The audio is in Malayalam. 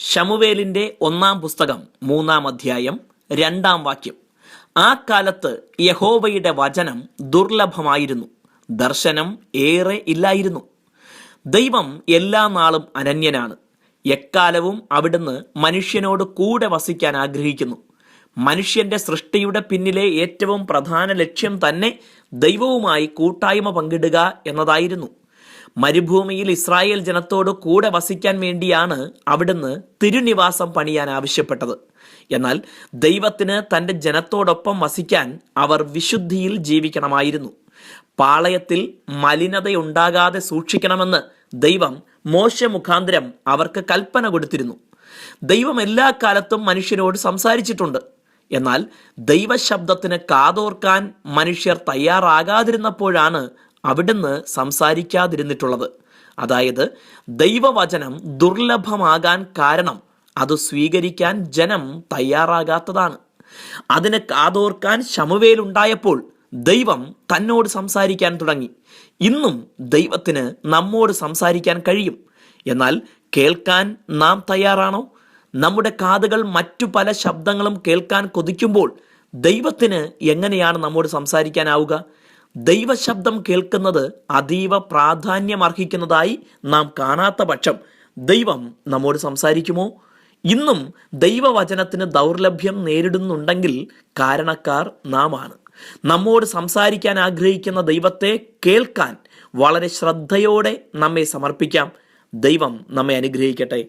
ശമൂവേലിന്റെ 1-ാം പുസ്തകം 3-ാം അധ്യായം 2-ാം വാക്യം. ആ കാലത്ത് യഹോവയുടെ വചനം ദുർലഭമായിരുന്നു, ദർശനം ഏറെ ഇല്ലായിരുന്നു. ദൈവം എല്ലാ നാളും അനന്യനാണ്. എക്കാലവും അവിടുന്ന് മനുഷ്യനോട് കൂടെ വസിക്കാൻ ആഗ്രഹിക്കുന്നു. മനുഷ്യന്റെ സൃഷ്ടിയുടെ പിന്നിലെ ഏറ്റവും പ്രധാന ലക്ഷ്യം തന്നെ ദൈവവുമായി കൂട്ടായ്മ പങ്കിടുക എന്നതായിരുന്നു. മരുഭൂമിയിൽ ഇസ്രായേൽ ജനത്തോട് കൂടെ വസിക്കാൻ വേണ്ടിയാണ് അവിടുന്ന് തിരുനിവാസം പണിയാൻ ആവശ്യപ്പെട്ടത്. എന്നാൽ ദൈവത്തിന് തൻ്റെ ജനത്തോടൊപ്പം വസിക്കാൻ അവർ വിശുദ്ധിയിൽ ജീവിക്കണമായിരുന്നു. പാളയത്തിൽ മലിനതയുണ്ടാകാതെ സൂക്ഷിക്കണമെന്ന് ദൈവം മോശെ മുഖാന്തരം അവർക്ക് കൽപ്പന കൊടുത്തിരുന്നു. ദൈവം എല്ലാ കാലത്തും മനുഷ്യരോട് സംസാരിച്ചിട്ടുണ്ട്. എന്നാൽ ദൈവശബ്ദത്തിന് കാതോർക്കാൻ മനുഷ്യർ തയ്യാറാകാതിരുന്നപ്പോഴാണ് അവിടുന്ന് സംസാരിക്കാതിരുന്നിട്ടുള്ളത്. അതായത് ദൈവവചനം ദുർലഭമാകാൻ കാരണം അത് സ്വീകരിക്കാൻ ജനം തയ്യാറാകാത്തതാണ്. അതിന് കാതോർക്കാൻ ശമൂവേലുണ്ടായപ്പോൾ ദൈവം തന്നോട് സംസാരിക്കാൻ തുടങ്ങി. ഇന്നും ദൈവത്തിന് നമ്മോട് സംസാരിക്കാൻ കഴിയും. എന്നാൽ കേൾക്കാൻ നാം തയ്യാറാണോ? നമ്മുടെ കാതുകൾ മറ്റു പല ശബ്ദങ്ങളും കേൾക്കാൻ കൊതിക്കുമ്പോൾ ദൈവത്തിന് എങ്ങനെയാണ് നമ്മോട് സംസാരിക്കാനാവുക? ദൈവശബ്ദം കേൾക്കുന്നത് അതീവ പ്രാധാന്യമർഹിക്കുന്നതായി നാം കാണാത്ത പക്ഷം ദൈവം നമ്മോട് സംസാരിക്കുമോ? ഇന്നും ദൈവവചനത്തിന് ദൗർലഭ്യം നേരിടുന്നുണ്ടെങ്കിൽ കാരണക്കാർ നാം ആണ്. നമ്മോട് സംസാരിക്കാൻ ആഗ്രഹിക്കുന്ന ദൈവത്തെ കേൾക്കാൻ വളരെ ശ്രദ്ധയോടെ നമ്മെ സമർപ്പിക്കാം. ദൈവം നമ്മെ അനുഗ്രഹിക്കട്ടെ.